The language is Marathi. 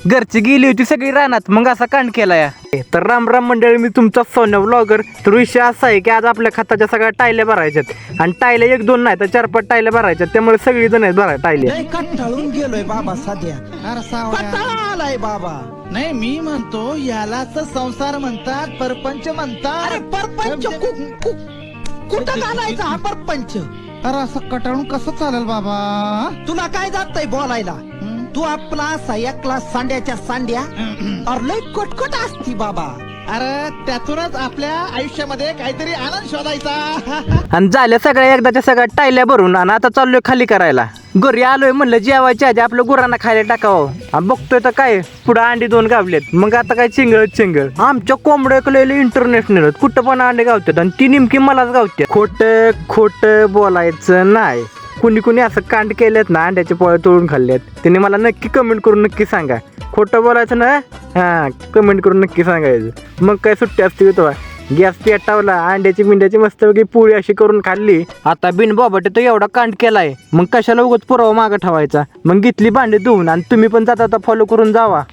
घरची गेली होती सगळी रानात, मग असा कांड केला या. तर राम राम मंडळी, मी तुमचा सोन्या व्लॉगर. तर विषय असा आहे की आज आपल्या खताच्या सगळ्या टायल्या भरायच्यात आणि टायल्या 1-2 नाही तर 4-5 टायल्या भरायच्यात. त्यामुळे सगळी जण आहेत भराय टायल्या. कंटाळून गेलोय बाबा सध्या. कंटाळा आलाय बाबा. नाही मी म्हणतो यालाच संसार म्हणतात, परपंच म्हणतात. अरे परपंच कुठं घालायचा हा परपंच? अरे असं कटाळून कसं चालेल बाबा? तुला काय जातंय बोलायला? तू आपला असा एकला सांड्याच्या सांड्या अरे लय कटकट असती बाबा. अरे त्यातूनच आपल्या आयुष्यामध्ये काहीतरी आनंद शोधायचा. आणि झाल्या सगळ्या एकदाच्या सगळ्या टायल्या भरून आणि आता चाललोय खाली करायला. घरी आलोय म्हणलं जेवायच्या आधी आपलं गुरांना खायला टाकावं. आणि बघतोय तर काय पुढं अंडी 2 गावलेत. मग आता काय चिंगळ आमच्या कोंबड्याकलेले इंटरनॅशनल कुठं पण अंडे गावतात आणि ती नेमकी मलाच गावते. खोट बोलायचं नाही. कुणी असं कांड केलेत ना, अंड्याचे पोळे तोडून खाल्लेत, त्यांनी मला नक्की कमेंट करून नक्की सांगा. खोटं बोलायचं ना, हा कमेंट करून नक्की सांगायचं. मग काय सुट्टी असते तो गॅस पेटावला, अंड्याची मिंड्याची मस्त वगैरे पोळी अशी करून खाल्ली. आता बिन बाबाटे तो एवढा कांड केलाय, मग कशाला उगाच पुरावा मागं ठेवायचा. मग घेतली भांडी धुवून आणि तुम्ही पण जाता फॉलो करून जावा.